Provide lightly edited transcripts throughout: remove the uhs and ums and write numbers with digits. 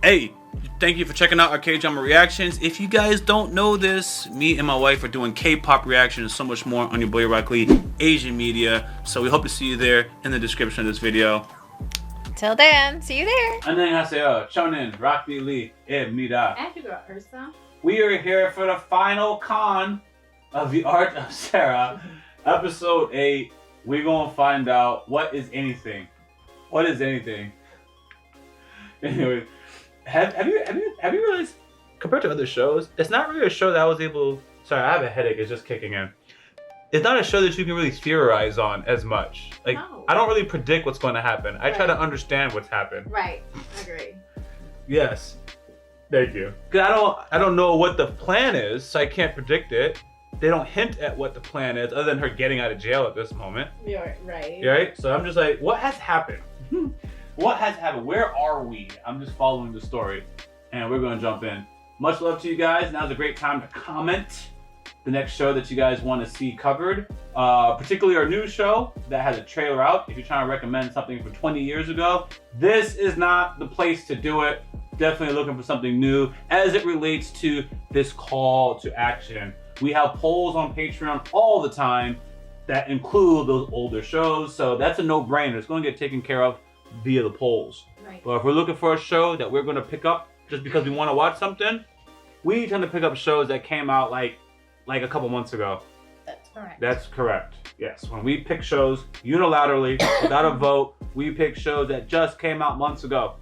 Hey, thank you for checking out our K-drama reactions. If you guys don't know this, me and my wife are doing K-pop reactions and so much more on your boy Rock Lee Asian media. So we hope to see you there in the description of this video. Till then, see you there. 안녕하세요. 저는 Rock Lee입니다. And your girl Ursa. We are here for the final con of The Art of Sarah, episode 8. We're gonna find out what is anything. What is anything? Anyway, have you realized, compared to other shows, it's not really a show that I was able. Sorry, I have a headache. It's just kicking in. It's not a show that you can really theorize on as much. Like, no. I don't really predict what's going to happen. I try to understand what's happened. Right. Agree. Yes. Thank you. Cause I don't know what the plan is, so I can't predict it. They don't hint at what the plan is, other than her getting out of jail at this moment. You're right. Right? So I'm just like, what has happened? What has happened? Where are we? I'm just following the story, and we're gonna jump in. Much love to you guys. Now's a great time to comment the next show that you guys want to see covered, particularly our new show that has a trailer out. If you're trying to recommend something from 20 years ago, this is not the place to do it. Definitely looking for something new as it relates to this call to action. We have polls on Patreon all the time that include those older shows, so that's a no-brainer. It's going to get taken care of via the polls. Right. But if we're looking for a show that we're going to pick up just because we want to watch something, we tend to pick up shows that came out like a couple months ago. That's correct. That's correct. Yes. When we pick shows unilaterally, without a vote, we pick shows that just came out months ago.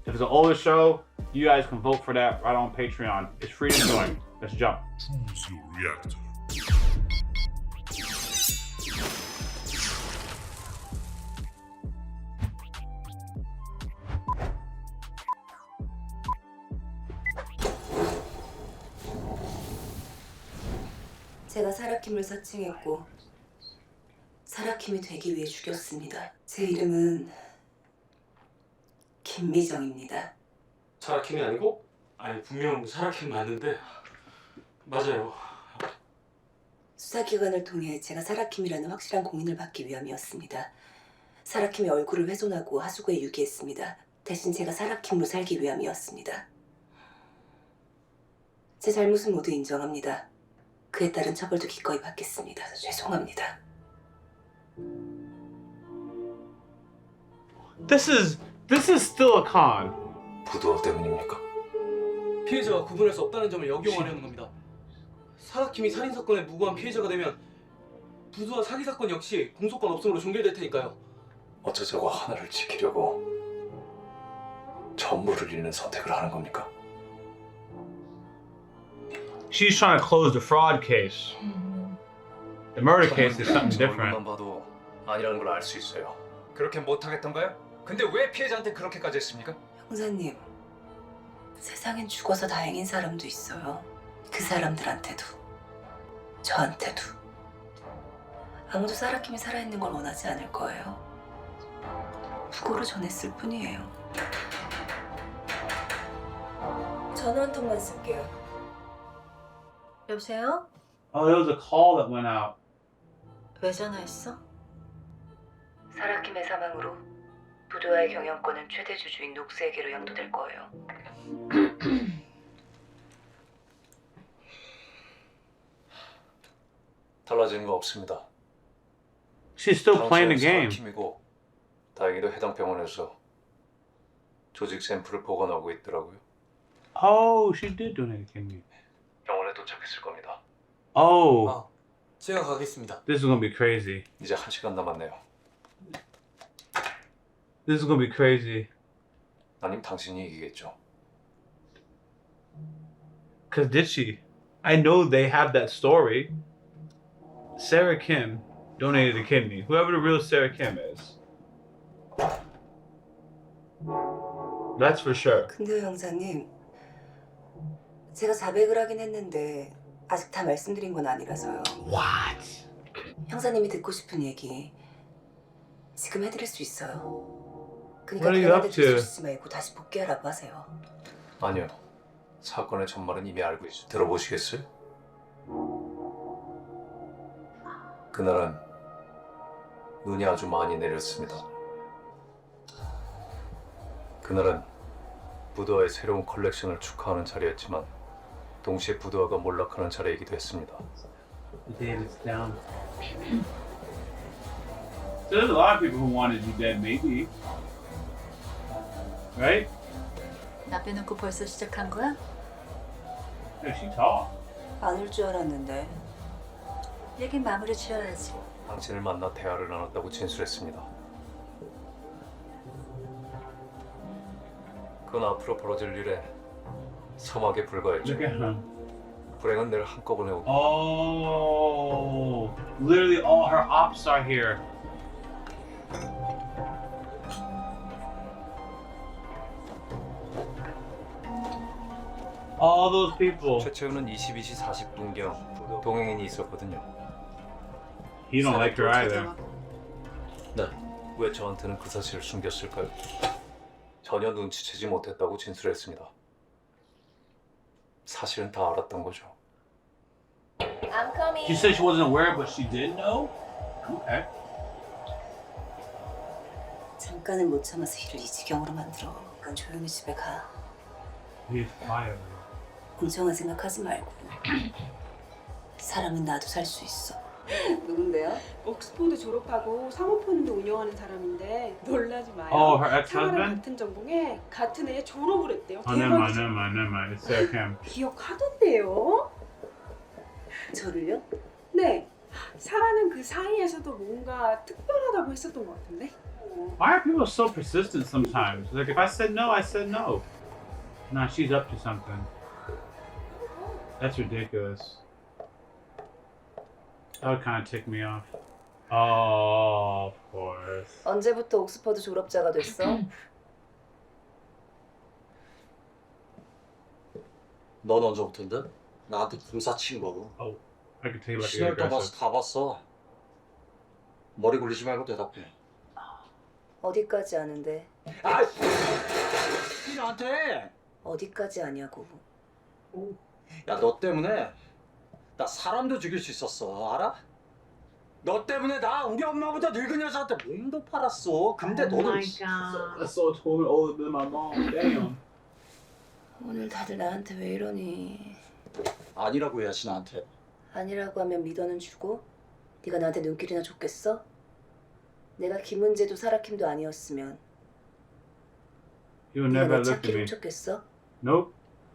If it's an older show, you guys can vote for that right on Patreon. It's free to join. Let's jump. Choose your reactor. 제가 사라킴을 사칭했고 사라킴이 되기 위해 죽였습니다. 제 이름은 김미정입니다. 사라킴이 아니고? 아니 분명 사라킴 맞는데 맞아요. 수사기관을 통해 제가 사라킴이라는 확실한 공인을 받기 위함이었습니다. 사라킴의 얼굴을 훼손하고 하수구에 유기했습니다. 대신 제가 사라킴으로 살기 위함이었습니다. 제 잘못은 모두 인정합니다. 그에 따른 처벌도 기꺼이 받겠습니다. 죄송합니다. This is still a con. 부도어 때문입니까? 피해자와 구분할 수 없다는 점을 역용하려는 겁니다. 사라킴이 살인사건에 무고한 피해자가 되면 부두와 사기 사건 역시 공소권 없음으로 종결될 테니까요. 어쩌자고 하나를 지키려고 전부를 잃는 선택을 하는 겁니까? She's trying to close the fraud case. The murder case is something different. 얼굴만 봐도 아니라는 걸 알 수 있어요. 그렇게 못하겠던가요? 근데 왜 피해자한테 그렇게까지 했습니까? 형사님, 세상엔 죽어서 다행인 사람도 있어요. 그 사람들한테도, 저한테도. 아무도 사라킴이 살아있는 걸 원하지 않을 거예요. 부고로 전했을 뿐이에요. 전화 한 통만 쓸게요. 여보세요? Oh, there was a call that went out. 왜 전화했어? 사라킴의 사망으로 부도와의 경영권은 최대 주주인 녹스에게로 양도될 거예요. 달라지는 거 없습니다. She's still playing the game. 사라킴이고 다행히도 해당 병원에서 조직 샘플을 보관하고 있더라고요. Oh, she did donate a kidney. 병원에 도착했을 겁니다. Oh, 제가 가겠습니다. this is gonna be crazy. 이제 1시간 남았네요. This is gonna be crazy. 아님 당신이 이기겠죠. Cause did she? I know they have that story. Sarah Kim donated a kidney. Whoever the real Sarah Kim is. That's for sure. 근데 형사님, 제가 자백을 하긴 했는데 아직 다 말씀드린 건 아니라서요. What? 형사님이 듣고 싶은 얘기 지금 해드릴 수 있어요. 그러니까 What are you 걔한테 up to? 뒤집지 말고 다시 복귀하라고 하세요. 아니요. 사건의 전말은 이미 알고 있어. 들어보시겠어요? 그날은 눈이 아주 많이 내렸습니다. 그날은 부도화의 새로운 컬렉션을 축하하는 자리였지만 동시에 부도화가 몰락하는 자리이기도 했습니다. The day is down. So there's a lot of people who wanted you dead, maybe. Right? 나 빼놓고 벌써 시작한 거야? Yeah, she tall. 안 올 줄 알았는데. 얘기 마무리 지어야지. 당신을 만나 대화를 나눴다고 진술했습니다. 그건 앞으로 벌어질 일에 서막에 불과했죠. Look at him. 불행은 늘 한꺼번에 오고 Oh, literally all her ops are here. All those people. 최채우는 22시 40분경 동행인이 있었거든요. He don't like her either. 네. 왜 저한테는 그 사실을 숨겼을까요? 전혀 눈치채지 못했다고 진술했습니다. 사실은 다 알았던 거죠. I'm coming. She said she wasn't aware, but she did know. Okay. 잠깐은 못 참아서 일을 이 지경으로 만들어. 그러니까 조용히 집에 가. He's fired. 공정한 생각하지 말고. 사람은 나도 살 수 있어. 누군데요? 옥스포드 졸업하고 사모펀드 운영하는 사람인데 놀라지 마요. Oh, her 사과랑 ex-husband? 같은 전공에 같은 해에 졸업을 했대요. Oh, never mind, 대박이죠. never mind, never mind. It's Sarah Kim. 기억하던데요? 저를요? 네. 사라는 그 사이에서도 뭔가 특별하다고 했었던 것 같은데. Why are people so persistent sometimes? Like, if I said no, I said no. Nah, she's up to something. That's ridiculous. That would kind of tick me off. Oh, of course. 언제부터 옥스퍼드 졸업자가 됐어? 넌 언제부터인데? 나한테 군사 친 거고. I could tell you about the 신을 떠봐서 aggressive. 다 봤어. 머리 굴리지 말고 대답해. 어디까지 아는데? 아, 나한테. 어디까지 아냐고. 야, 너 때문에 나 사람도 죽일 수 있었어. 알아? 너 때문에 나 우리 엄마보다 늙은 여자한테 몸도 팔았어. 근데 Oh 너는 my god. That's so totally older than my mom. Damn. 오늘 다들 나한테 왜 이러니? 아니라고 해야지 나한테. 아니라고 하면 믿어는 주고 네가 나한테 눈길이나 줬겠어? 내가 김은재도 사라킴도 아니었으면 You would 네가 never 내 look at 찾기를 me. 훔쳤겠어? Nope.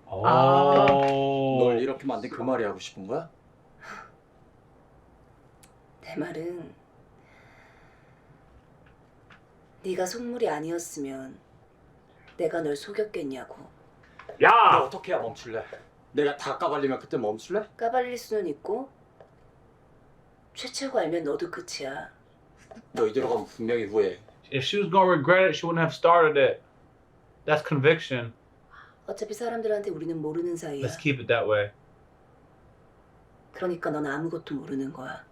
Oh. 널 이렇게 만든 그 말이 하고 싶은 거야? 내 말은 네가 속물이 아니었으면 내가 널 속였겠냐고. 너 Yeah. 어떻게 해야 멈출래? 내가 다 까발리면 그때 멈출래? 까발릴 수는 있고 최채고 알면 너도 끝이야. 너 이대로 가면 분명히 후회해. If she was gonna regret it, she wouldn't have started it. That's conviction. 어차피 사람들한테 우리는 모르는 사이야. Let's keep it that way. 그러니까 넌 아무것도 모르는 거야.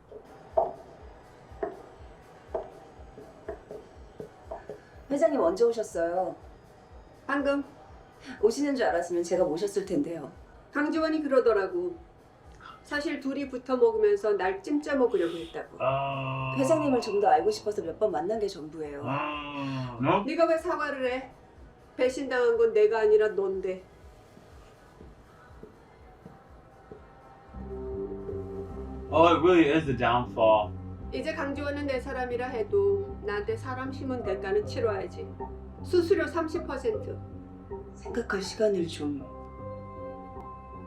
회장님 언제 오셨어요? 방금 오시는 줄 알았으면 제가 모셨을 텐데요. 강지원이 그러더라고. 사실 둘이 붙어 먹으면서 날 찜짜 먹으려고 했다고. 회장님을 좀 더 알고 싶어서 몇 번 만난 게 전부예요. No. 네가 왜 사과를 해? 배신당한 건 내가 아니라 넌데. Oh, it really is the downfall. 이제 강지원은 내 사람이라 해도 나한테 사람 심은 대가는 치러야지. 수수료 30%. 생각할 시간을 좀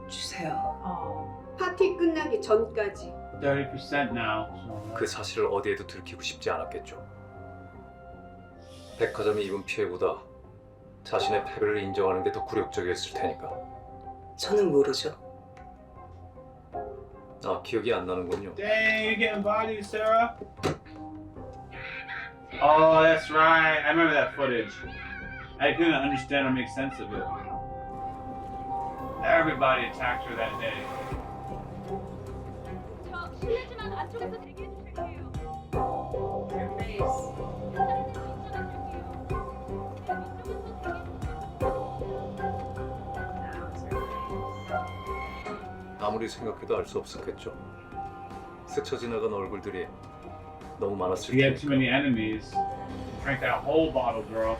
주세요. 파티 끝나기 전까지. 30% now. So 그 사실을 어디에도 들키고 싶지 않았겠죠. 백화점이 입은 피해보다 자신의 패배를 인정하는 게 더 굴욕적이었을 테니까. 저는 모르죠. 아, 기억이 안 나는군요. Dang, you're getting bodied, Sarah. Oh, that's right. I remember that footage. I couldn't understand or make sense of it. Everybody attacked her that day. 저 실례지만 안쪽에서 대기해 주실게요. 아무리 생각해도 알 수 없었겠죠. 스쳐 지나간 얼굴들이 너무 많았을 You had too 테니까. many enemies. Drank that whole bottle, girl.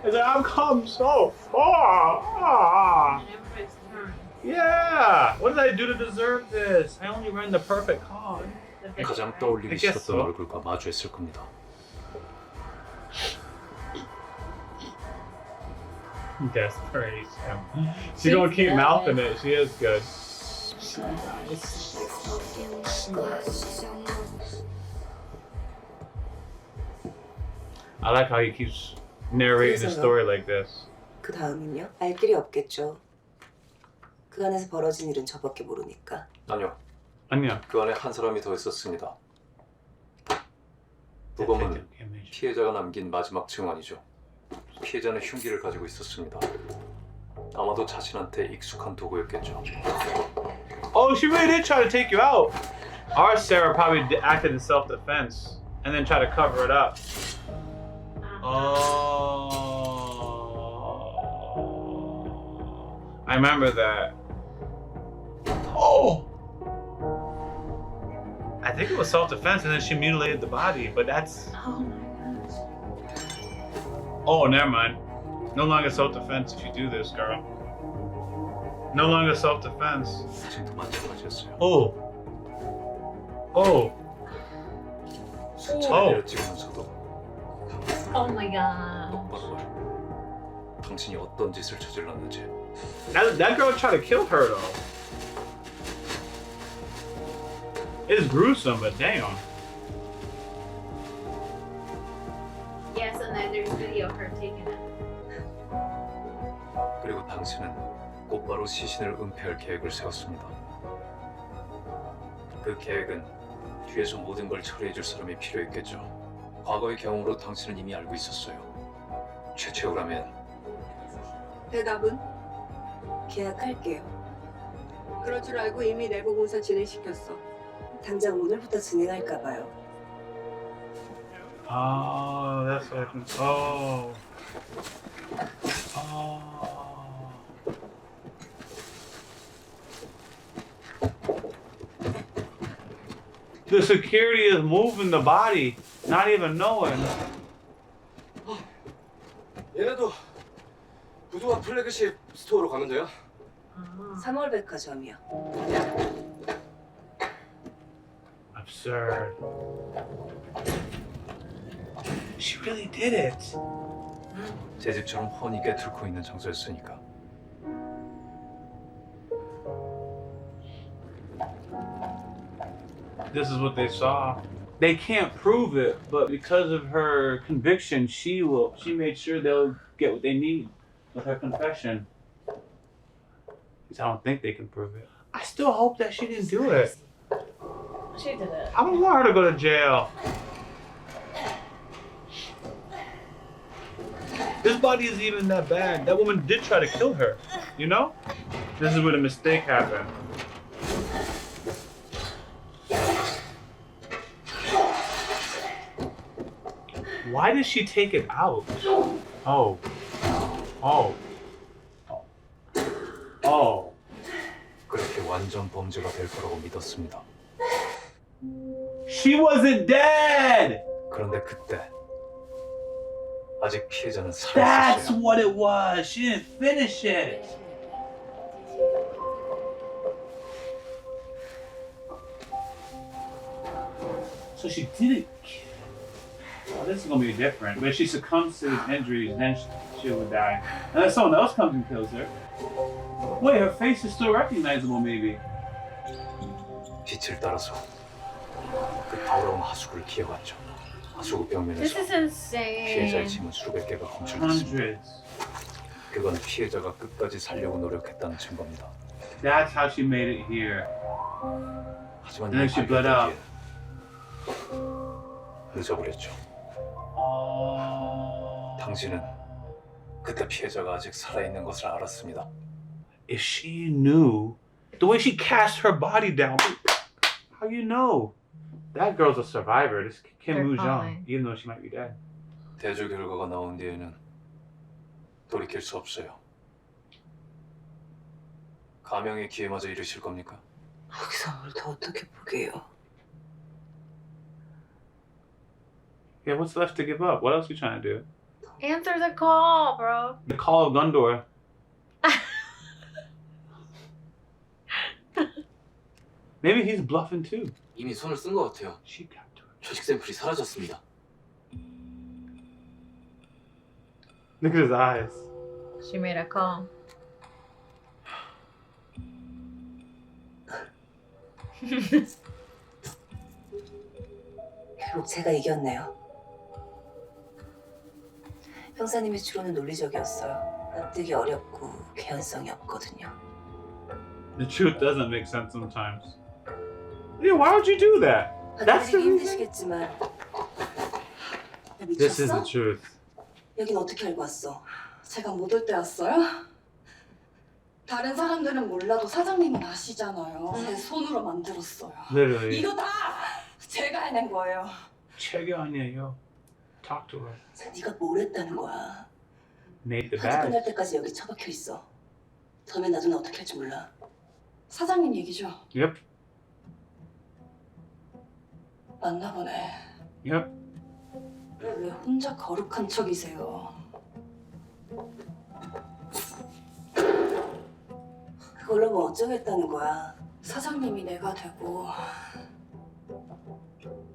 It's like, I've come so far. Ah. Yeah. What did I do to deserve this? I only ran the perfect con. 가장 떠올리기 됐겠어. 싫었던 얼굴과 마주했을 겁니다. Desperate. She's gonna keep mouthing it. She is good. I like how he keeps narrating the story like this. 그 다음은요? 알 길이 없겠죠. 그 안에서 벌어진 일은 저밖에 모르니까. 아니요. 아니야. 그 안에 한 사람이 더 있었습니다. 부검은 피해자가 남긴 마지막 증언이죠. 피해자는 흉기를 가지고 있었습니다. 아마도 자신한테 익숙한 도구였겠죠. Oh, she really did try to take you out. Our Sarah probably acted in self-defense and then tried to cover it up. Oh, I remember that. Oh, I think it was self-defense, and then she mutilated the body. But that's. Oh my gosh. Oh, never mind. No longer self-defense if you do this, girl. No longer self-defense. 지금도 마찬가지였어요. Oh. Oh. 수차례 내려찍으면서도 Oh my god. 똑바로 말. 당신이 어떤 짓을 저질렀는지. That girl tried to kill her though. It's gruesome, but damn. Yes, and then there's video of her taking it. 그리고 당신은 곧바로 시신을 은폐할 계획을 세웠습니다. 그 계획은 뒤에서 모든 걸 처리해줄 사람이 필요했겠죠. 과거의 경험으로 당신은 이미 알고 있었어요. 최채우라면 대답은? 계약할게요. 그럴 줄 알고 이미 내부 공사 진행시켰어. 당장 오늘부터 진행할까 봐요. Oh, that's what I can. Oh. Oh. The security is moving the body, not even knowing. 얘네도 부두와 플래그십 스토어로 가면 돼요? 3월 백화점이요. Absurd. She really did it. 제 집처럼 훤히 깨뚫고 있는 장소였으니까. This is what they saw. They can't prove it, but because of her conviction, she made sure they'll get what they need with her confession. Because I don't think they can prove it. I still hope that she didn't do it. She did it. I don't want her to go to jail. This body isn't even that bad. That woman did try to kill her, you know? This is where the mistake happened. Why did she take it out? Oh. Oh. Oh. 그렇게 완전 범죄가 될 거라고 믿었습니다. She wasn't dead! 그런데 그때 아직 피해자는 That's 살아있었어요. what it was. She didn't finish it. So she didn't kill. Oh, this is gonna be different. But if she succumbs to his injuries, then she would die. Unless someone else comes and kills her. Wait, her face is still recognizable, maybe. 빛을 따라서 그 더러운 하수구를 기어갔죠. 하수구 This 벽면에서 is 피해자의 insane. 짐은 수백 개가 검출됐습니다. Hundreds. 그건 피해자가 끝까지 살려고 노력했다는 증거입니다. That's how she made it here. 하지만 And then she bled out. 늦어버렸죠. 당신은 그때 피해자가 아직 살아있는 것을 알았습니다. If she knew the way she cast her body down, how you know? That girl's a survivor. This Kim They're Woo-jung, fine. even though she might be dead. 대조 결과가 나온 뒤에는 돌이킬 수 없어요. 가명의 기회마저 잃으실 겁니까? 거기서 뭘 더 어떻게 보게요? Yeah, what's left to give up? What else are you trying to do? 더 Answer the call, bro. The call of Gondor. Maybe he's bluffing too. 이미 손을 쓴 것 같아요. She got to it. 조직 샘플이 사라졌습니다. Look at his eyes. She made a call. 결국 제가 이겼네요. 형사님의 추론은 논리적이었어요. 납득이 어렵고 개연성이 없거든요. The truth doesn't make sense sometimes. Yeah, why would you do that? That's the 받아들이기 reason. 힘드시겠지만 야, This is 미쳤어? the truth. 여긴 어떻게 알고 왔어? 제가 못 올 때였어요? 다른 사람들은 몰라도 사장님은 아시잖아요. 제 손으로 만들었어요. Literally. 이거 다 제가 해낸 거예요. 책이 아니에요. Talk to her. 자, 네가 뭘 했다는 거야? Made the 파티 bag. 끝날 때까지 여기 처박혀 있어. 다음에 나중에 어떻게 할지 몰라. 사장님 얘기죠. Yep. 맞나 보네. Yep. 왜 혼자 거룩한 척이세요? 그걸로 뭐 어쩌겠다는 거야. 사장님이 내가 되고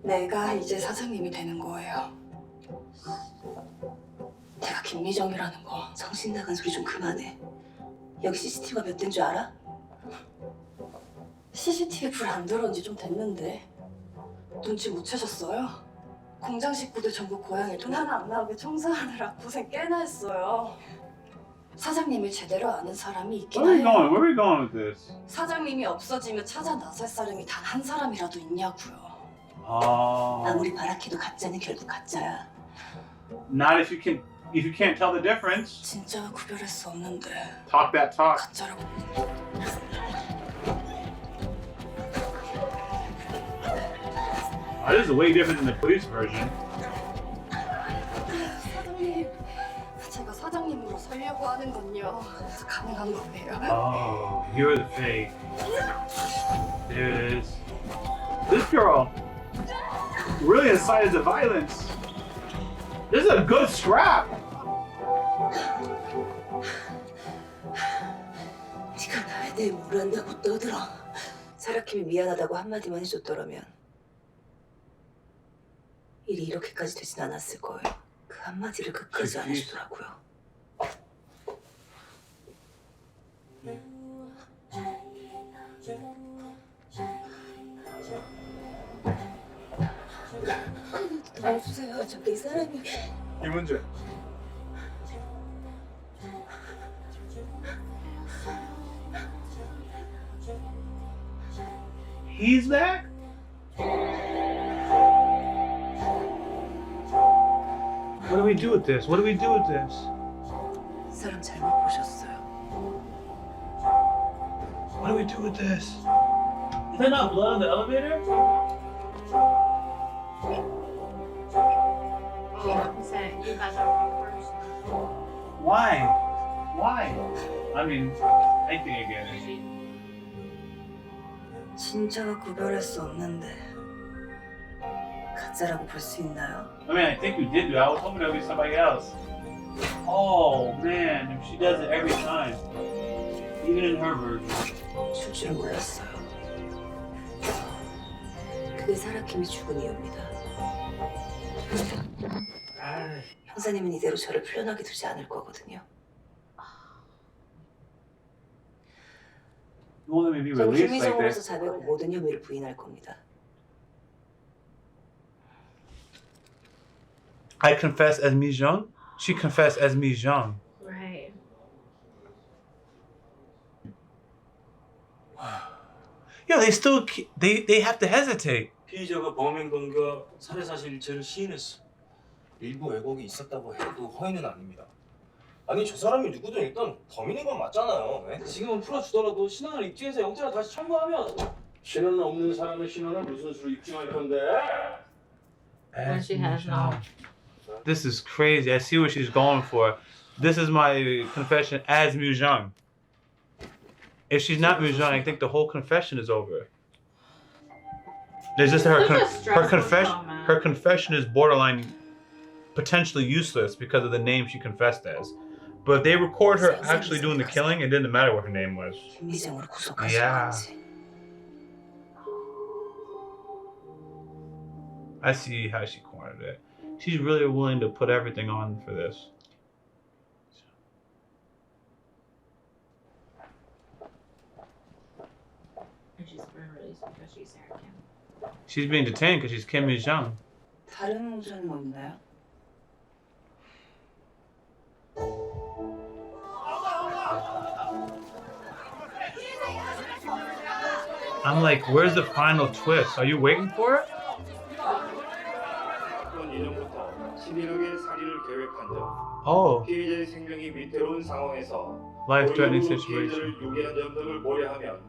내가 이제 사장님이 되는 거예요. 제가 김미정이라는 거. 정신 나간 소리 좀 그만해. 여기 CCTV가 몇 대인 줄 알아? CCTV 불 안 들어온 지 좀 됐는데 눈치 못 채셨어요? 공장 식구들 전부 고향에 돈 하나 안 나오게 청소하느라 고생 꽤나 했어요. 사장님을 제대로 아는 사람이 있긴 Where are we 해요. going? Where are we going with this? 사장님이 없어지면 찾아 나설 사람이 단 한 사람이라도 있냐고요. 아무리 바라해도 가짜는 결국 가짜야. Not if you can't tell the difference. 진짜와 구별할 수 없는데 Talk that talk. 가짜라고. Oh, this is way different than the police version. 사장님, 제가 사장님으로 살려고 하는 건요. 가능한 거예요. Oh, you're the fake. There it is. This girl really incited the violence. This is a good scrap. 네가 나에 대해 뭘 안다고 떠들어. 사라킴이 미안하다고 한마디만 해줬더라면 일이 이렇게까지 되진 않았을 거예요. 그 한마디를 끝까지 안 해주더라고요. 도와주세요. 저기 이 사람이 이 문제. He's back? What do we do with this? What do we do with this? 사람 잘못 보셨어요. What do we do with this? Is there not blood on the elevator? He said you got that wrong first. Why? Why? I mean, I think I get it. 진짜와 구별할 수 없는데 가짜라고 볼 수 있나요? I mean, I think you did do it. I was hoping it would be somebody else. Oh, man. If she does it every time. Even in her version. 줄 줄은 몰랐어요. 그게 사라킴이 죽은 이유입니다. 형사님은 이대로 저를 풀려나게 두지 않을 거거든요. You won't let me be 전 released like 김미정으로서 this. 자백하고 모든 혐의를 부인할 겁니다. I confess as Mi-jung. She confessed as Mi-jung. Right. Yo, they still they have to hesitate. 피의자가 범행 건과 살해 사실 일체를 시인했어. 일부 왜곡이 있었다고 해도 허위는 아닙니다. 아니 저 사람이 누구든 일단 범인인 건 맞잖아요. 네? 지금은 풀어주더라도 신원을 입증해서 영장을 다시 청구하면 신원 없는 사람의 신원을 무슨 수로 입증할 건데? When she has no. This is crazy. I see what she's going for. This is my confession as Mi-jung. If she's not Mi-jung, I think the whole confession is over. There's just her Such a stressful confession. comment. Her confession is borderline potentially useless because of the name she confessed as. But if they record her actually doing the killing, it didn't matter what her name was. 김미정으로 구속하신 Yeah. 건지. I see how she cornered it. She's really willing to put everything on for this. And she's been released because she's Sarah Kim. She's being detained because she's Kim Hye-sun. 다른 문제는 뭐 있나요? I'm like, where's the final twist? Are you waiting for it? 예전부터 11억의 살인을 계획한 점, Oh, 피해자의 생명이 위태로운 상황에서 life-threatening 고의적으로 situation. 피해자를 유기한 점 등을 고려하면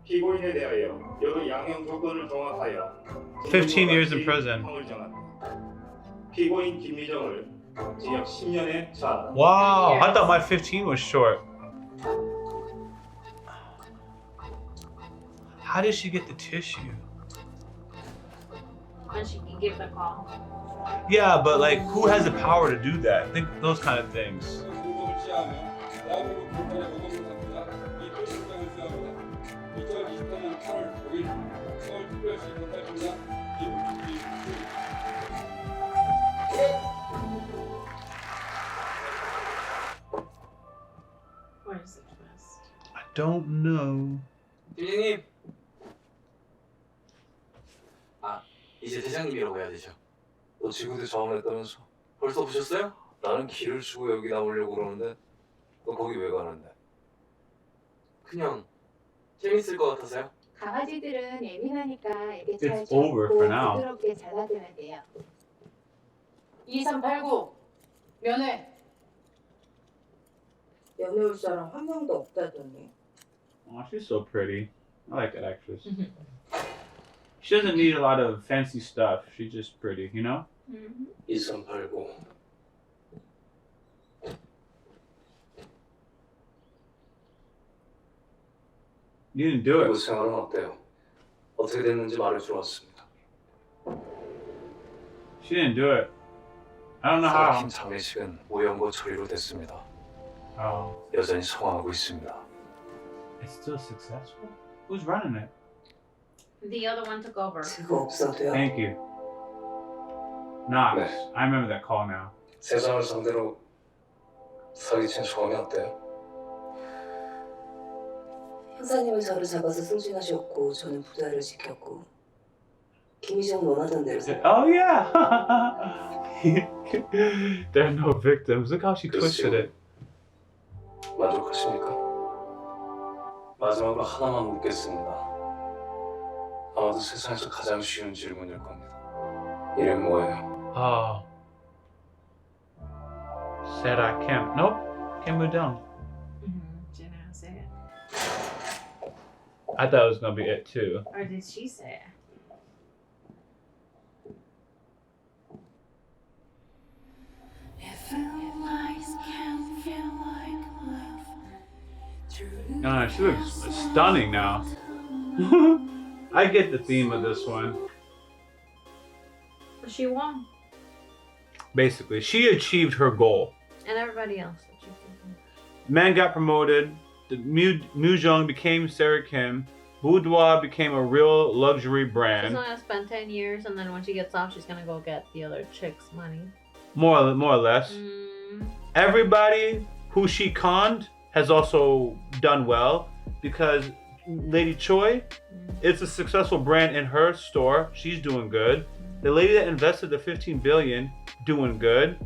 피고인에 대하여 여러 양형 조건을 종합하여 15 years in prison. 형을 정한다. 피고인 김미정을 징역 10년에 처한다. Wow, I thought my 15 was short. How did she get the tissue? When she can give the call. Yeah, but like, who has the power to do that? Think those kind of things. Where's the twist? I don't know. 대장님. 아, 이제 대장님이라고 해야 되죠. 너 지구대 자원했다면서? 벌써 보셨어요? 나는 길을 주고 여기 나오려고 그러는데 너 거기 왜 가는데? 그냥 재밌을 것 같아서요. 강아지들은 예민하니까 이렇게 It's over for now. 부드럽게 잘라주면 돼요. 2389 면회. 연애 올 사람 한 명도 없다더니. Oh, she's so pretty. I like that actress. She doesn't need a lot of fancy stuff. She's just pretty, you know? 2389 You didn't do 이곳 it. 생활은 어때요? 어떻게 됐는지 말해주러 왔습니다. She didn't do it. I don't know how. 사라킴 장례식은 오연거 처리로 됐습니다. Oh. 여전히 소망하고 있습니다. It's still successful? Who's running it? The other one took over. 그거 없어도요. Thank you. Knox. 네. I remember that call now. 세상을 상대로 사기친 소감이 어때요? 형사님은 저를 잡아서 승진하셨고 저는 부다를 지켰고 김희정 원하던 대로 Oh yeah. There are no victims. Look how she twisted it. 만족하십니까? 마지막으로 하나만 묻겠습니다. 아마도 세상에서 가장 쉬운 질문일 겁니다. 이름 뭐예요? Oh. Sarah Kim. Nope. Kim Mu-gyeong. Jenna say it. I thought it was gonna be it too. Or did she say it? She looks stunning now. I get the theme of this one. She won. Basically, she achieved her goal. And everybody else. Man got promoted. The Mu-gyeong became Sarah Kim. Boudoir became a real luxury She's brand. only gonna spend 10 years, and then when she gets off, she's gonna go get the other chick's money. More or less. Everybody who she conned has also done well because Lady Choi, it's a successful brand in her store. She's doing good. The lady that invested the 15 billion, doing good.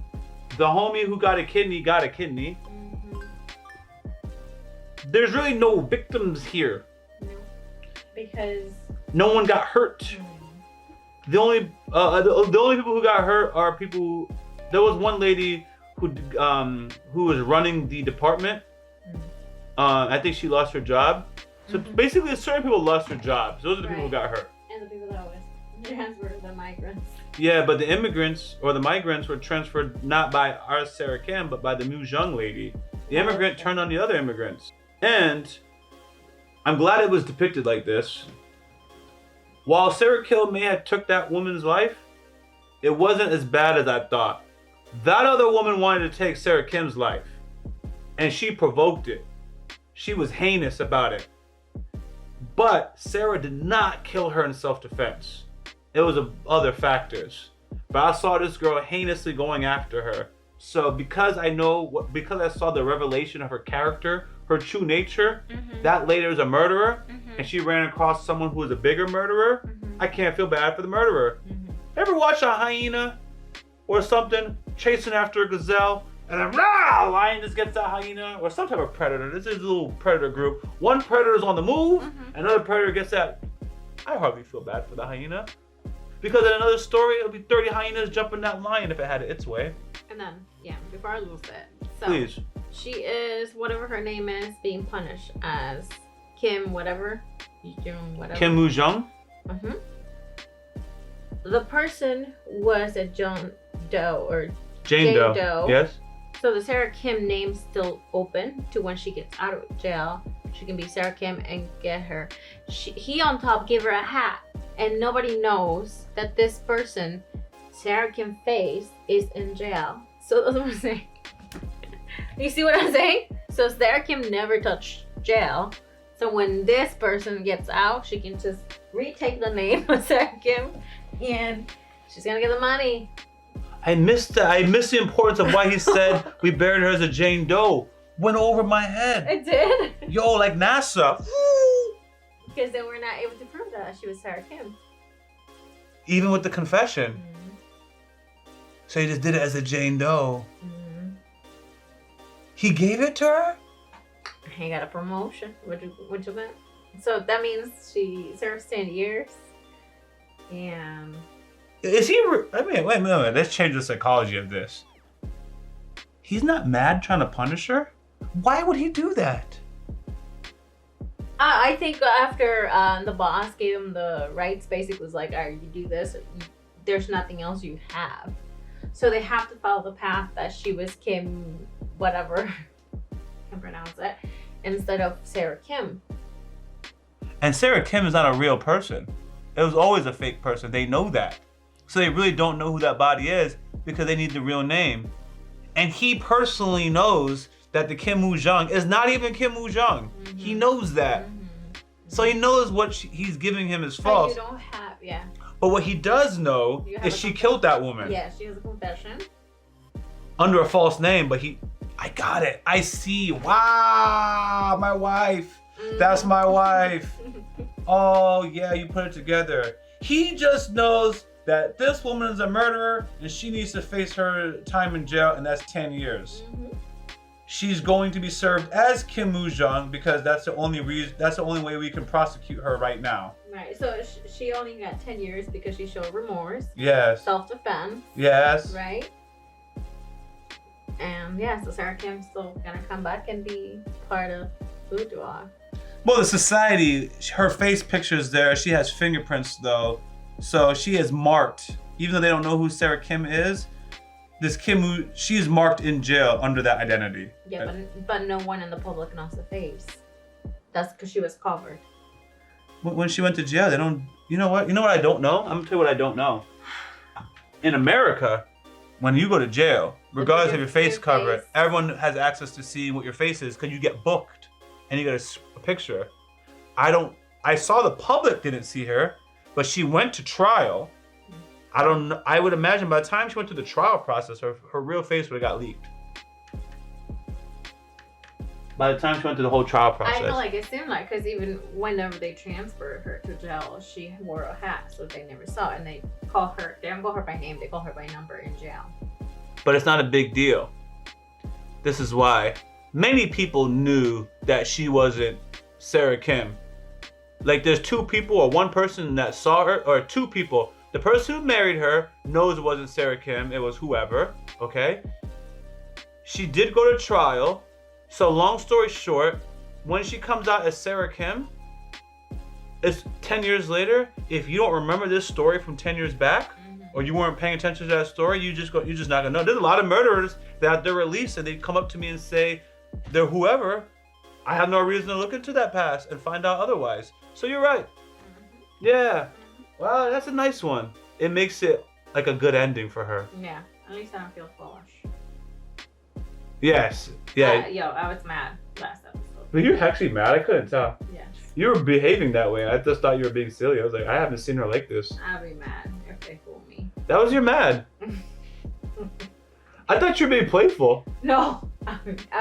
The homie who got a kidney got a kidney. There's really no victims here. Because No one got hurt. The only people who got hurt are people who, there was one lady who was running the department. I think she lost her job. So basically, certain people lost their jobs. Those are the people who got hurt. And the people that was transferred, the migrants. Yeah, but the immigrants or the migrants were transferred not by our Sarah Kim, but by the Mu-gyeong lady. The immigrant turned on the other immigrants. And I'm glad it was depicted like this. While Sarah Kim may have took that woman's life, it wasn't as bad as I thought. That other woman wanted to take Sarah Kim's life, and she provoked it. She was heinous about it. But Sarah did not kill her in self-defense. It was other factors. But I saw this girl heinously going after her. So because I saw the revelation of her character, her true nature, that later is a murderer, and she ran across someone who was a bigger murderer, I can't feel bad for the murderer. Ever watch a hyena or something chasing after a gazelle, and then a lion just gets that hyena, or some type of predator? This is a little predator group. One predator is on the move, another predator gets that. I hardly feel bad for the hyena. Because in another story, it'll be 30 hyenas jumping that lion if it had it its way. And then, yeah, before I lose it. So, Please. She is, whatever her name is, being punished as Kim whatever. Whatever. Kim Mu-gyeong? The person was a Jane Doe. Yes. So the Sarah Kim name's still open to when she gets out of jail. She can be Sarah Kim and get her. He on top gave her a hat. And nobody knows that this person, Sarah Kim face, is in jail. So that's what I'm saying. You see what I'm saying? So Sarah Kim never touched jail. So when this person gets out, she can just retake the name of Sarah Kim and she's gonna get the money. I missed the importance of why he said we buried her as a Jane Doe. Went over my head. It did. Yo, like NASA. Because they were not able to prove that she was Sarah Kim. Even with the confession. So he just did it as a Jane Doe. He gave it to her? He got a promotion, which event? So that means she serves 10 years. And Is he? I mean, wait a minute. Let's change the psychology of this. He's not mad trying to punish her? Why would he do that? I think after the boss gave him the rights, basically was like, alright, you do this, there's nothing else you have. So they have to follow the path that she was Kim, whatever, I can pronounce it, instead of Sarah Kim. And Sarah Kim is not a real person. It was always a fake person. They know that. So they really don't know who that body is because they need the real name. And he personally knows that the Kim Mu-gyeong is not even Kim Mu-gyeong. He knows that. So he knows what he's giving him is false. But you don't have, yeah. But what he does know is she killed that woman. Yeah, she has a confession. Under a false name, but I got it. I see. Wow, my wife. That's my wife. Oh, yeah, you put it together. He just knows that this woman is a murderer and she needs to face her time in jail, and that's 10 years. She's going to be served as Kim Mu-gyeong because that's the only reason. That's the only way we can prosecute her right now. Right. So she only got 10 years because she showed remorse. Yes. Self-defense. Yes. Right. And yeah, so Sarah Kim's still gonna come back and be part of Boudoir. Well, the society, her face picture's there. She has fingerprints though, so she is marked. Even though they don't know who Sarah Kim is, this she's marked in jail under that identity. Yeah, but no one in the public knows the face. That's because she was covered. When she went to jail, they don't. You know what? You know what I don't know? I'm gonna tell you what I don't know. In America, when you go to jail, regardless of your face covered, everyone has access to see what your face is because you get booked and you get a picture. I saw the public didn't see her, but she went to trial. I don't know. I would imagine by the time she went through the trial process, her real face would have got leaked. By the time she went through the whole trial process. I feel like it seemed like, because even whenever they transferred her to jail, she wore a hat, so they never saw it. And they don't call her by name, they call her by number in jail. But it's not a big deal. This is why. Many people knew that she wasn't Sarah Kim. Like there's two people or one person that saw her, or two people. The person who married her knows it wasn't Sarah Kim, it was whoever, okay? She did go to trial. So long story short, when she comes out as Sarah Kim, it's 10 years later. If you don't remember this story from 10 years back, or you weren't paying attention to that story, you're just not gonna know. There's a lot of murderers that they're released and they come up to me and say they're whoever. I have no reason to look into that past and find out otherwise. So you're right. Yeah. Wow, that's a nice one. It makes it like a good ending for her. Yeah, At least I don't feel foolish. Yes. Yeah. Yo, I was mad last episode. But you're actually mad? I couldn't tell. Yes. You were behaving that way. I just thought you were being silly. I was like, I haven't seen her like this. I'll be mad if they fool me. That was your mad. I thought you were being playful. No, I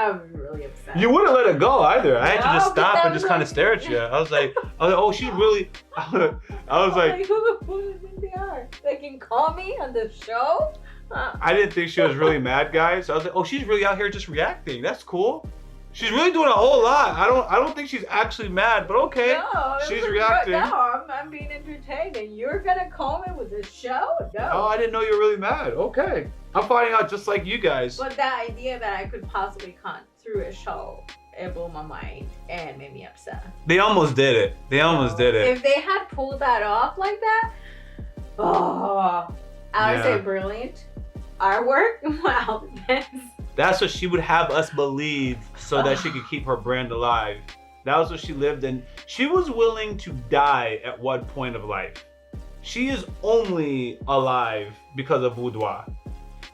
was really upset. You wouldn't let it go either. I had to just No, stop and because just kind of stare at you. I was like, oh, she's really. I was like, who do you think they are? They can call me on the show? I didn't think she was really mad, guys. I was like, oh, she's really out here just reacting. That's cool. She's really doing a whole lot. I don't think she's actually mad, but okay. No, she's reacting. No, I'm being entertained, and you're gonna call me with this show? No. Oh, I didn't know you were really mad. Okay. I'm finding out just like you guys. But the idea that I could possibly come through a show, it blew my mind and made me upset. They almost did it. They almost did it. If they had pulled that off like that, I would say brilliant. Artwork, wow, That's what she would have us believe so that she could keep her brand alive. That was what she lived in. She was willing to die at one point of life. She is only alive because of Boudoir.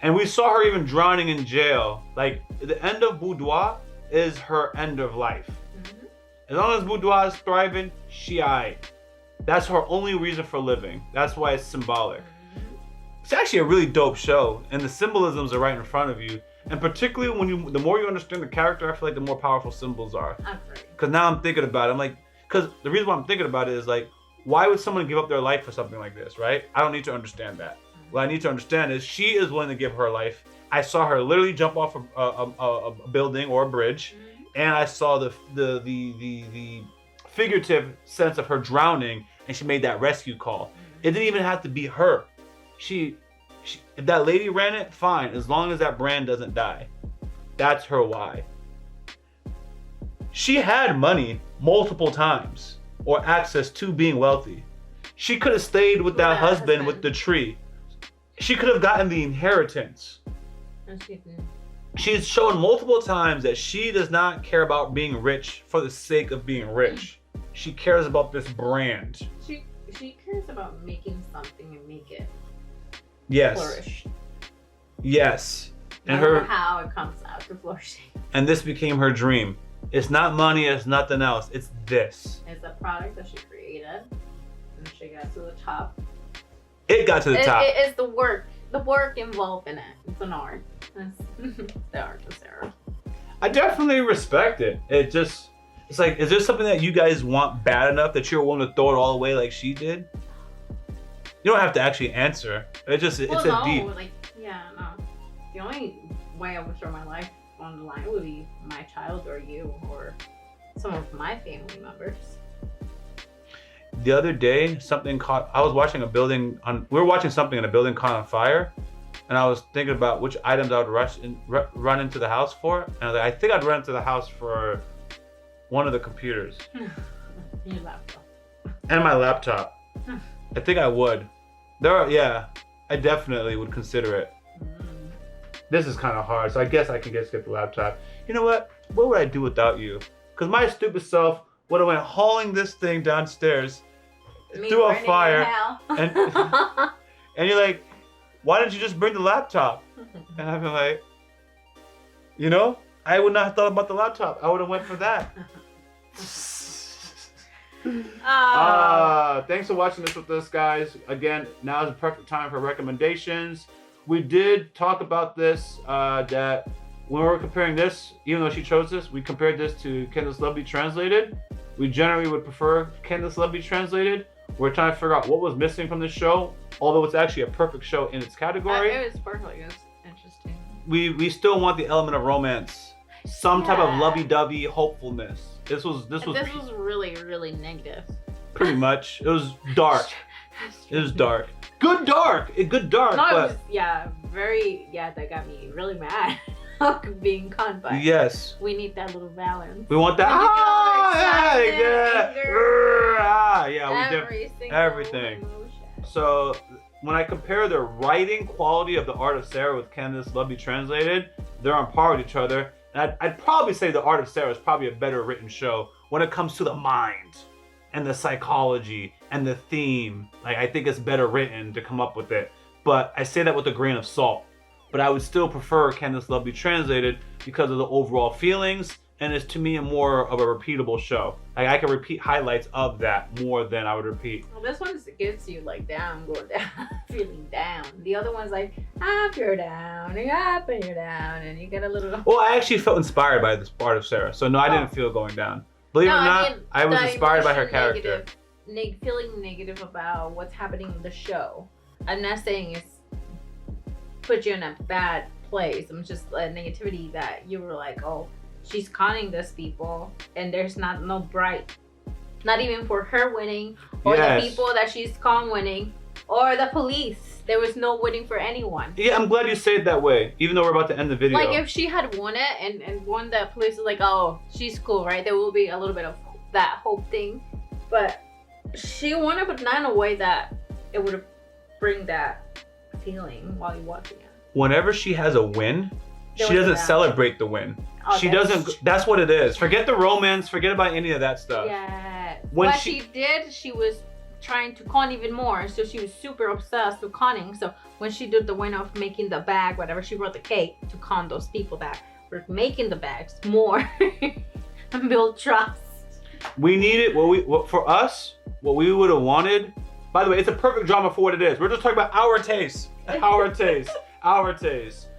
And we saw her even drowning in jail. Like, the end of Boudoir is her end of life. As long as Boudoir is thriving, she aight. That's her only reason for living. That's why it's symbolic. It's actually a really dope show, and the symbolisms are right in front of you. And particularly when the more you understand the character, I feel like the more powerful symbols are. Because now I'm thinking about it. I'm like, because the reason why I'm thinking about it is like, why would someone give up their life for something like this, right? I don't need to understand that. What I need to understand is she is willing to give her life. I saw her literally jump off a building or a bridge, and I saw the figurative sense of her drowning, and she made that rescue call. It didn't even have to be her. She if that lady ran it, fine, as long as that brand doesn't die. That's her why. She had money multiple times or access to being wealthy. She could have stayed with that husband with the tree. She could have gotten the inheritance. She's shown multiple times that she does not care about being rich for the sake of being rich. She cares about this brand. She cares about making something and make it flourish. Yes. And No matter how it comes out to flourishing. And this became her dream. It's not money, it's nothing else. It's this. It's a product that she created, and she got to the top. It got to the top. It's the work involved in it. It's an art. It's the art of Sarah. I definitely respect it. It's like, is there something that you guys want bad enough that you're willing to throw it all away like she did? You don't have to actually answer. It's deep. No. The only way I would throw my life on the line would be my child or you or some of my family members. The other day, I was watching we were watching something and a building caught on fire. And I was thinking about which items I would run into the house for. And I was like, I think I'd run into the house for one of the computers. Your laptop. And my laptop. I think I would. I definitely would consider it. This is kind of hard, so I guess I can just get the laptop. You know what? What would I do without you? Because my stupid self would have went hauling this thing downstairs through a fire. And you're like, why didn't you just bring the laptop? And I'd be like, I would not have thought about the laptop. I would have went for that. Thanks for watching this with us, guys. Again, now is the perfect time for recommendations. We did talk about this, that when we were comparing this, even though she chose this, we compared this to Candace Lovely Translated. We generally would prefer Candace Lovely Translated. We're trying to figure out what was missing from this show, although it's actually a perfect show in its category. It was perfect. It was interesting. We still want the element of romance, some type of lovey-dovey hopefulness. This was really, really negative. Pretty much. It was dark. It was dark. Good dark. Good dark. No, but it was, that got me really mad. Being caught by. Yes. We need that little balance. We want that. Everything. So when I compare the writing quality of the Art of Sarah with Candace Lovely Translated, they're on par with each other. And I'd probably say the Art of Sarah is probably a better written show when it comes to the mind and the psychology and the theme. Like, I think it's better written to come up with it. But I say that with a grain of salt. but I would still prefer Can This Love Be Translated because of the overall feelings, and it's to me more of a repeatable show. Like I can repeat highlights of that more than I would repeat. Well, this one gets you like down, going down, feeling down. The other one's like, up, you're down, and up, and you're down, and you get a little. Well, I actually felt inspired by this part of Sarah, so no, I didn't feel going down. Believe it or not, I was inspired by her character. Feeling negative about what's happening in the show. I'm not saying it's put you in a bad place. I'm just negativity that you were like, oh, she's conning these people, and there's no bright, not even for her winning, or the people that she's con winning, or the police. There was no winning for anyone. Yeah, I'm glad you say it that way, even though we're about to end the video. Like if she had won it and won, the police is like, oh, she's cool, right? There will be a little bit of that hope thing, but she won it, but not in a way that it would bring that feeling while you're watching it. Whenever she has a win, she doesn't celebrate the win. Oh, she doesn't. That's what it is. Forget the romance. Forget about any of that stuff. Yeah. When what she did, she was trying to con even more. So she was super obsessed with conning. So when she did the win of making the bag, whatever, she brought the cake to con those people that were making the bags more and build trust. We needed for us. What we would have wanted. By the way, it's a perfect drama for what it is. We're just talking about our taste. Our taste. Our taste.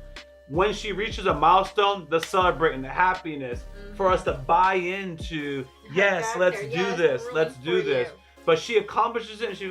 When she reaches a milestone, the celebrating, the happiness, for us to buy into, yes, let's do this, let's do this. But she accomplishes it,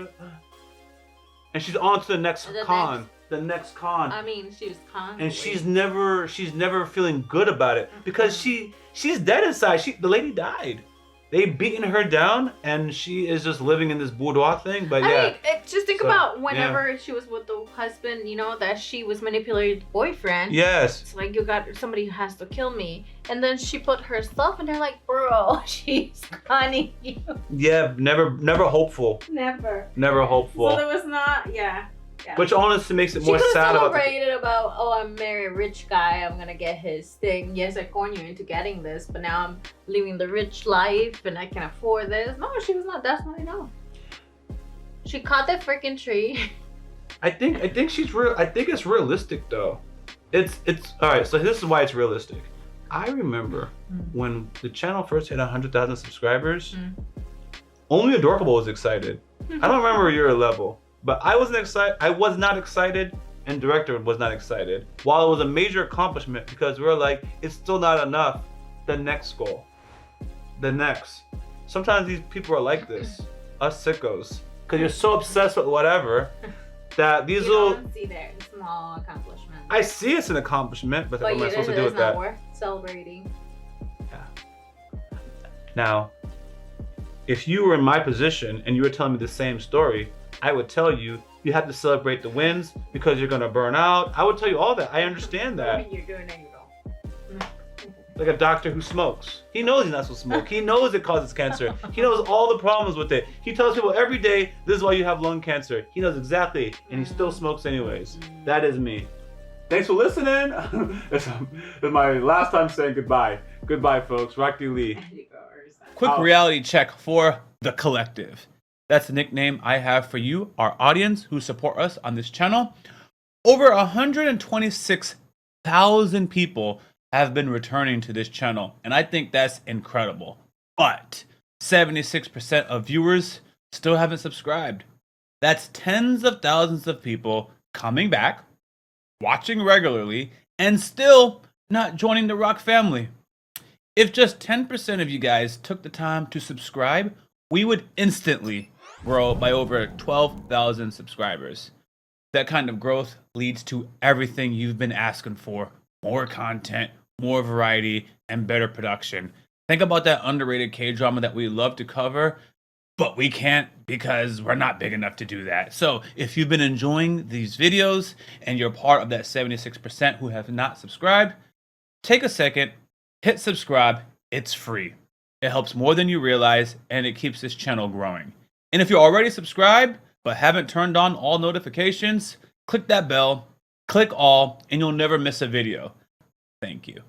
and she's on to the next con. The next con. I mean, she was con. And she's never feeling good about it because she's dead inside. The lady died. They've beaten her down, and she is just living in this boudoir thing. But I mean, just think about whenever she was with the husband, you know, that she was manipulating the boyfriend. Yes. It's like, you got somebody who has to kill me. And then she put herself, and they're like, bro, she's conning you. Yeah, never hopeful. Never hopeful. So there was not, yeah. Which honestly makes it more sad about celebrated about, oh, I'm married a rich guy, I'm gonna get his thing. Yes, I con you into getting this, but now I'm living the rich life and I can afford this. No, she was not. That's not enough. She caught that freaking tree. I think she's real. I think it's realistic though. It's all right. So this is why it's realistic. I remember when the channel first hit 100,000 subscribers. Only Adorable was excited. I don't remember your level. But I wasn't excited. I was not excited, and director was not excited. While it was a major accomplishment because we were like, it's still not enough. The next goal, the next. Sometimes these people are like this, us sickos, because you're so obsessed with whatever that these little. Don't see their small accomplishment. I see it's an accomplishment, but what am I supposed to do with that? It's not worth celebrating. Yeah. Now, if you were in my position and you were telling me the same story, I would tell you, you have to celebrate the wins because you're gonna burn out. I would tell you all that. I understand that. You're doing it, you don't. Like a doctor who smokes. He knows he's not supposed to smoke. He knows it causes cancer. He knows all the problems with it. He tells people every day, this is why you have lung cancer. He knows exactly, and he still smokes anyways. That is me. Thanks for listening. It's my last time saying goodbye. Goodbye, folks. Rocky Lee. Quick reality check for The Collective. That's the nickname I have for you, our audience who support us on this channel. Over 126,000 people have been returning to this channel, and I think that's incredible. But 76% of viewers still haven't subscribed. That's tens of thousands of people coming back, watching regularly, and still not joining the Rock family. If just 10% of you guys took the time to subscribe, we would instantly grow by over 12,000 subscribers. That kind of growth leads to everything you've been asking for. More content, more variety, and better production. Think about that underrated K-drama that we love to cover, but we can't because we're not big enough to do that. So if you've been enjoying these videos and you're part of that 76% who have not subscribed, take a second, hit subscribe. It's free. It helps more than you realize, and it keeps this channel growing. And if you're already subscribed but haven't turned on all notifications, click that bell, click all, and you'll never miss a video. Thank you.